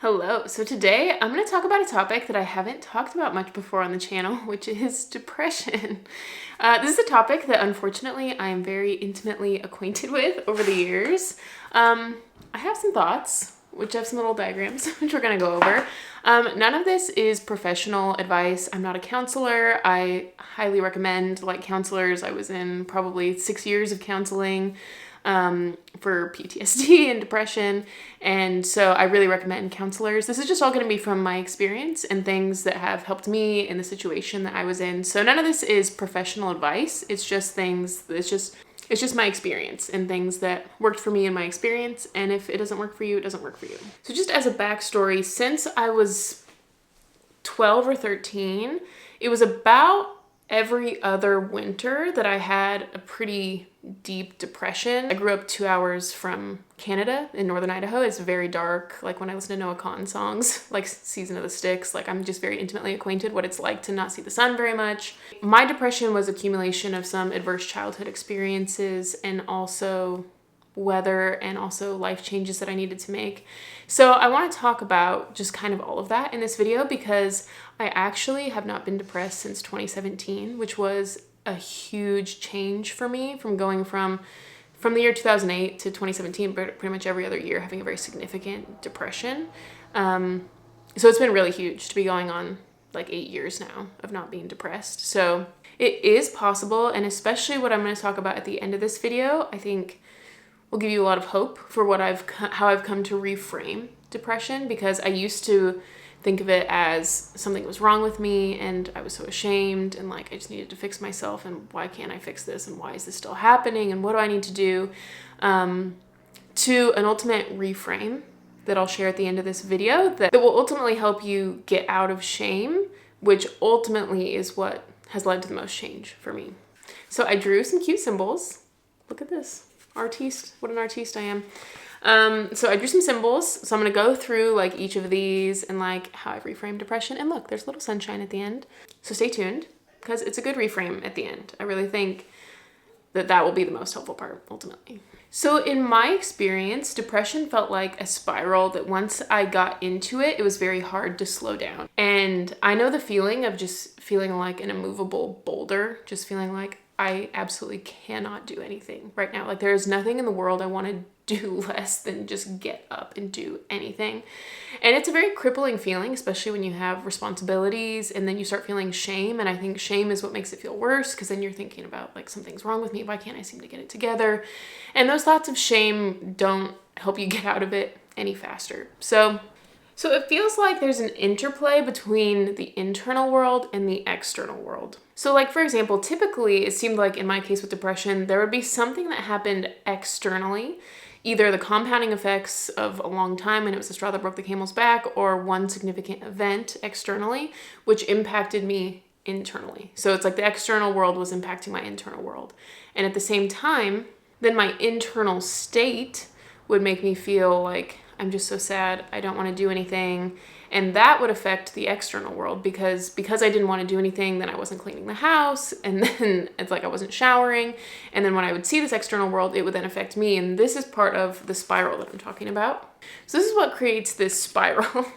Hello. So today I'm going to talk about a topic that I haven't talked about much before on the channel, which is depression. This is a topic that unfortunately I am very intimately acquainted with over the years. I have some thoughts, which I have some little diagrams, which we're going to go over. None of this is professional advice. I'm not a counselor. I highly recommend counselors. I was in probably 6 years of counseling for PTSD and depression. And so I really recommend counselors. This is just all going to be from my experience and things that have helped me in the situation that I was in. So none of this is professional advice. It's just my experience and things that worked for me in my experience. And if it doesn't work for you, it doesn't work for you. So just as a backstory, since I was 12 or 13, it was about every other winter that I had a pretty deep depression. I grew up 2 hours from Canada in northern Idaho. It's very dark. Like when I listen to Noah Kahan songs, like Season of the Sticks, I'm just very intimately acquainted what it's like to not see the sun very much. My depression was accumulation of some adverse childhood experiences and also weather and also life changes that I needed to make. So I want to talk about just kind of all of that in this video because I actually have not been depressed since 2017, which was a huge change for me from going from the year 2008 to 2017, but pretty much every other year having a very significant depression. So it's been really huge to be going on 8 years now of not being depressed. So it is possible, and especially what I'm going to talk about at the end of this video, I think will give you a lot of hope for how I've come to reframe depression, because I used to think of it as something was wrong with me and I was so ashamed and I just needed to fix myself and why can't I fix this and why is this still happening and what do I need to do, to an ultimate reframe that I'll share at the end of this video that will ultimately help you get out of shame, which ultimately is what has led to the most change for me. So I drew some cute symbols. Look at this. Artiste. What an artiste I am. So I drew some symbols. So I'm going to go through each of these and how I've reframed depression. And look, there's a little sunshine at the end. So stay tuned because it's a good reframe at the end. I really think that will be the most helpful part ultimately. So in my experience, depression felt like a spiral that once I got into it, it was very hard to slow down. And I know the feeling of just feeling like an immovable boulder, just feeling like I absolutely cannot do anything right now. There is nothing in the world I want to do less than just get up and do anything. And it's a very crippling feeling, especially when you have responsibilities and then you start feeling shame. And I think shame is what makes it feel worse because then you're thinking about something's wrong with me. Why can't I seem to get it together? And those thoughts of shame don't help you get out of it any faster. So it feels like there's an interplay between the internal world and the external world. So for example, typically it seemed like in my case with depression, there would be something that happened externally, either the compounding effects of a long time and it was the straw that broke the camel's back, or one significant event externally, which impacted me internally. So it's the external world was impacting my internal world. And at the same time, then my internal state would make me feel like I'm just so sad, I don't want to do anything. And that would affect the external world because I didn't want to do anything, then I wasn't cleaning the house, and then it's I wasn't showering. And then when I would see this external world, it would then affect me. And this is part of the spiral that I'm talking about. So this is what creates this spiral.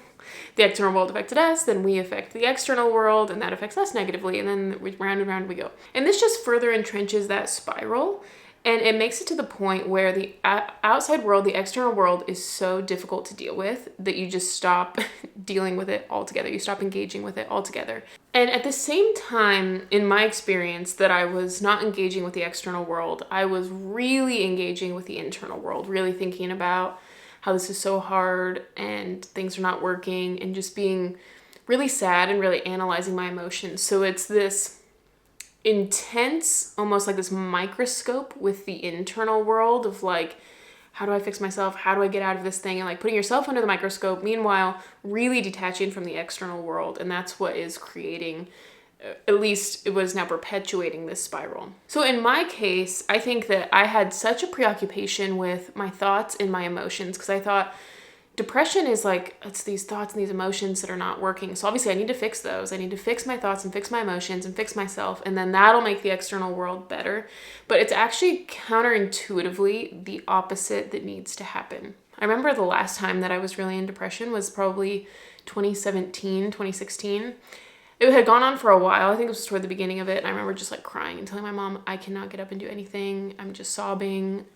The external world affected us, then we affect the external world, and that affects us negatively. And then round and round we go. And this just further entrenches that spiral. And it makes it to the point where the outside world, the external world, is so difficult to deal with that you just stop dealing with it altogether. You stop engaging with it altogether. And at the same time, in my experience, that I was not engaging with the external world, I was really engaging with the internal world, really thinking about how this is so hard and things are not working and just being really sad and really analyzing my emotions. So it's this intense, almost this microscope with the internal world of how do I fix myself? How do I get out of this thing? And putting yourself under the microscope, meanwhile, really detaching from the external world. And that's what is creating, at least it was now perpetuating this spiral. So in my case, I think that I had such a preoccupation with my thoughts and my emotions because I thought depression is it's these thoughts and these emotions that are not working. So obviously I need to fix those. I need to fix my thoughts and fix my emotions and fix myself. And then that'll make the external world better. But it's actually counterintuitively the opposite that needs to happen. I remember the last time that I was really in depression was probably 2017, 2016. It had gone on for a while. I think it was toward the beginning of it. And I remember just like crying and telling my mom, I cannot get up and do anything. I'm just sobbing.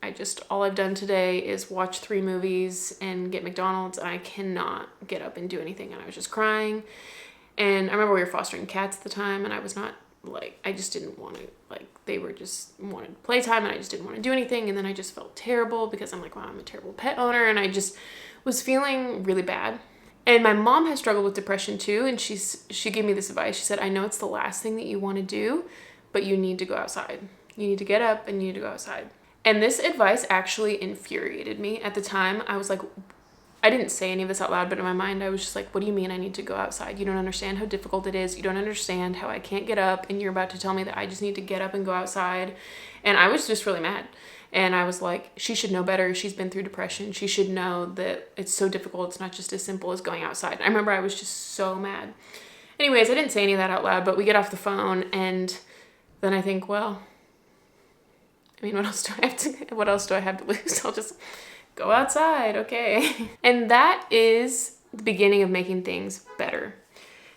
All I've done today is watch 3 movies and get McDonald's. And I cannot get up and do anything. And I was just crying. And I remember we were fostering cats at the time. And I was not like, I just didn't want to, like, they were just wanted playtime. And I just didn't want to do anything. And then I just felt terrible because I'm like, wow, I'm a terrible pet owner. And I just was feeling really bad. And my mom has struggled with depression too, and she gave me this advice. She said, I know it's the last thing that you want to do, but you need to go outside. You need to get up and you need to go outside. And this advice actually infuriated me. At the time, I was like, I didn't say any of this out loud, but in my mind, I was just like, what do you mean I need to go outside? You don't understand how difficult it is. You don't understand how I can't get up, and you're about to tell me that I just need to get up and go outside. And I was just really mad. And I was like, she should know better. She's been through depression. She should know that it's so difficult. It's not just as simple as going outside. I remember I was just so mad. Anyways, I didn't say any of that out loud, but we get off the phone, and then I think, well, I mean, what else do I have to lose? I'll just go outside, okay. And that is the beginning of making things better.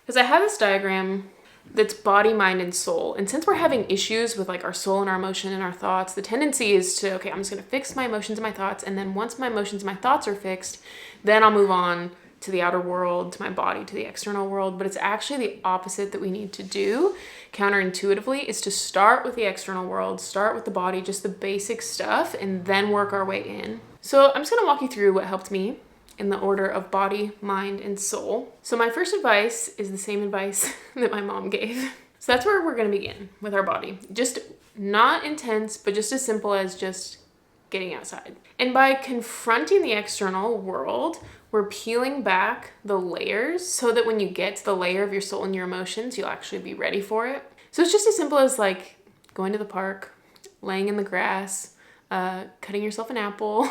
Because I have this diagram that's body, mind, and soul. And since we're having issues with like our soul and our emotion and our thoughts, the tendency is to, okay, I'm just going to fix my emotions and my thoughts. And then once my emotions and my thoughts are fixed, then I'll move on to the outer world, to my body, to the external world. But it's actually the opposite that we need to do counterintuitively, is to start with the external world, start with the body, just the basic stuff, and then work our way in. So I'm just going to walk you through what helped me in the order of body, mind, and soul. So my first advice is the same advice that my mom gave. So that's where we're going to begin, with our body. Just not intense, but just as simple as just getting outside. And by confronting the external world, we're peeling back the layers so that when you get to the layer of your soul and your emotions, you'll actually be ready for it. So it's just as simple as like going to the park, laying in the grass, cutting yourself an apple,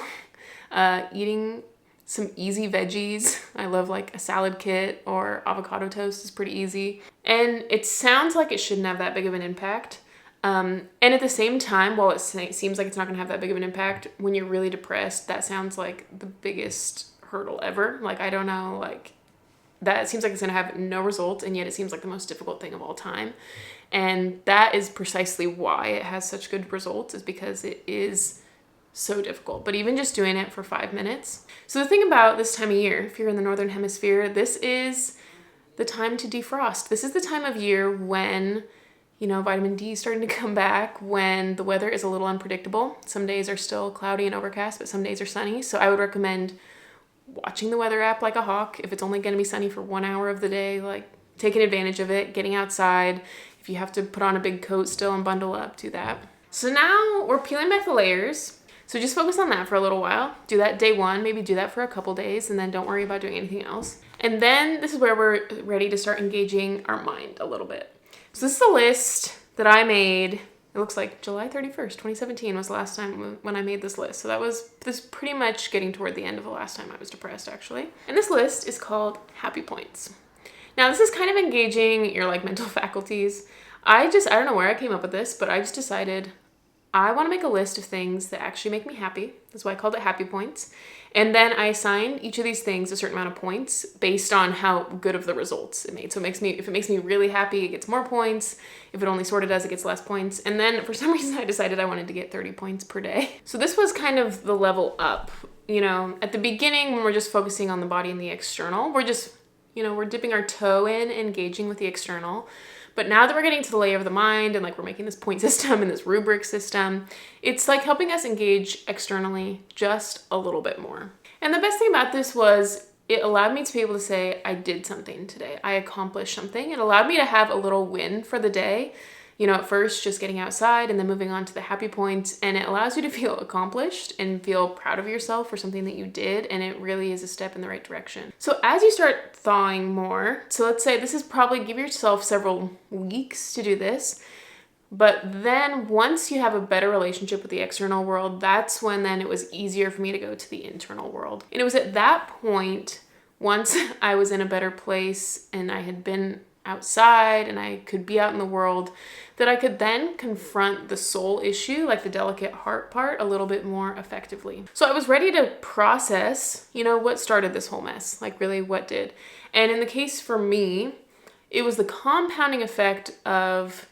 eating some easy veggies. I love like a salad kit, or avocado toast is pretty easy. And it sounds like it shouldn't have that big of an impact. And at the same time, while it seems like it's not going to have that big of an impact, when you're really depressed, that sounds like the biggest hurdle ever. Like, I don't know, like that seems like it's going to have no results, and yet it seems like the most difficult thing of all time. And that is precisely why it has such good results, is because it is so difficult. But even just doing it for 5 minutes. So the thing about this time of year, if you're in the Northern Hemisphere, this is the time to defrost. This is the time of year when, vitamin D is starting to come back, when the weather is a little unpredictable. Some days are still cloudy and overcast, but some days are sunny. So I would recommend watching the weather app like a hawk. If it's only going to be sunny for 1 hour of the day, like taking advantage of it, getting outside. If you have to put on a big coat still and bundle up, do that. So now we're peeling back the layers. So just focus on that for a little while. Do that day 1, maybe do that for a couple days, and then don't worry about doing anything else. And then this is where we're ready to start engaging our mind a little bit. So this is a list that I made. It looks like July 31st, 2017 was the last time when I made this list. So this is pretty much getting toward the end of the last time I was depressed, actually. And this list is called Happy Points. Now this is kind of engaging your like mental faculties. I don't know where I came up with this, but I just decided I want to make a list of things that actually make me happy. That's why I called it Happy Points. And then I assigned each of these things a certain amount of points based on how good of the results it made. So if it makes me really happy, it gets more points. If it only sort of does, it gets less points. And then for some reason, I decided I wanted to get 30 points per day. So this was kind of the level up. At the beginning, when we're just focusing on the body and the external, we're just, we're dipping our toe in, engaging with the external. But now that we're getting to the layer of the mind and like we're making this point system and this rubric system, it's like helping us engage externally just a little bit more. And the best thing about this was it allowed me to be able to say, I did something today. I accomplished something. It allowed me to have a little win for the day. At first just getting outside and then moving on to the happy points. And it allows you to feel accomplished and feel proud of yourself for something that you did. And it really is a step in the right direction. So as you start thawing more, so let's say this is probably, give yourself several weeks to do this. But then once you have a better relationship with the external world, that's when then it was easier for me to go to the internal world. And it was at that point, once I was in a better place and I outside and I could be out in the world, that I could then confront the soul issue, like the delicate heart part, a little bit more effectively. So I was ready to process, what started this whole mess, like really what did. And in the case for me, it was the compounding effect of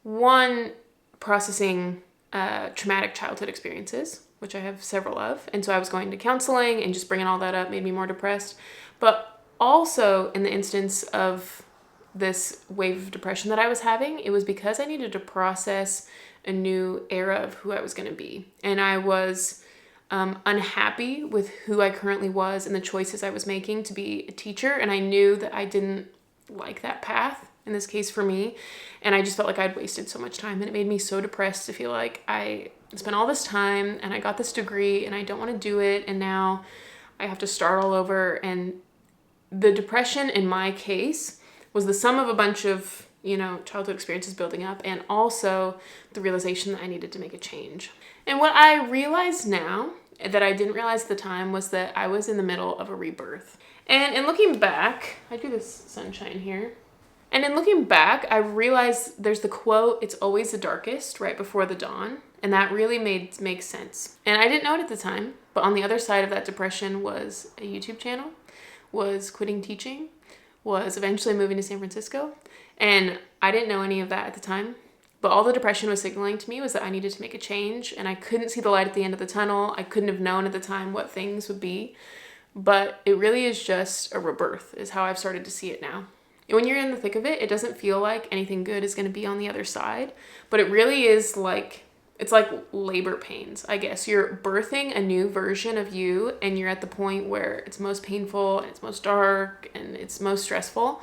one, processing traumatic childhood experiences, which I have several of. And so I was going to counseling, and just bringing all that up made me more depressed. But also in the instance of this wave of depression that I was having, it was because I needed to process a new era of who I was going to be. And I was unhappy with who I currently was and the choices I was making to be a teacher. And I knew that I didn't like that path, in this case for me. And I just felt like I'd wasted so much time, and it made me so depressed to feel like I spent all this time and I got this degree and I don't want to do it. And now I have to start all over. And the depression in my case was the sum of a bunch of, childhood experiences building up, and also the realization that I needed to make a change. And what I realize now that I didn't realize at the time was that I was in the middle of a rebirth. And in looking back, I do this sunshine here. And in looking back, I realized there's the quote, "It's always the darkest right before the dawn." And that really makes sense. And I didn't know it at the time, but on the other side of that depression was a YouTube channel, was quitting teaching, was eventually moving to San Francisco. And I didn't know any of that at the time. But all the depression was signaling to me was that I needed to make a change, and I couldn't see the light at the end of the tunnel. I couldn't have known at the time what things would be. But it really is just a rebirth, is how I've started to see it now. And when you're in the thick of it, it doesn't feel like anything good is going to be on the other side. But it really is like, it's like labor pains, I guess. You're birthing a new version of you, and you're at the point where it's most painful, and it's most dark, and it's most stressful.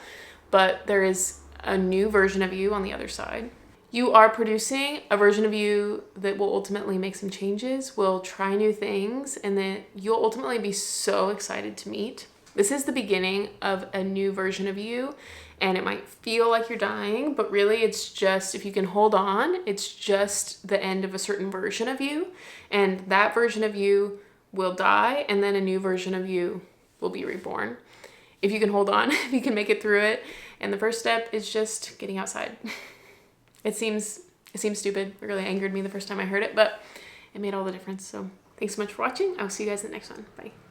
But there is a new version of you on the other side. You are producing a version of you that will ultimately make some changes, will try new things, and that you'll ultimately be so excited to meet. This is the beginning of a new version of you, and it might feel like you're dying, but really it's just, if you can hold on, it's just the end of a certain version of you, and that version of you will die, and then a new version of you will be reborn. If you can hold on, if you can make it through it, and the first step is just getting outside. It seems stupid. It really angered me the first time I heard it, but it made all the difference. So thanks so much for watching. I'll see you guys in the next one. Bye.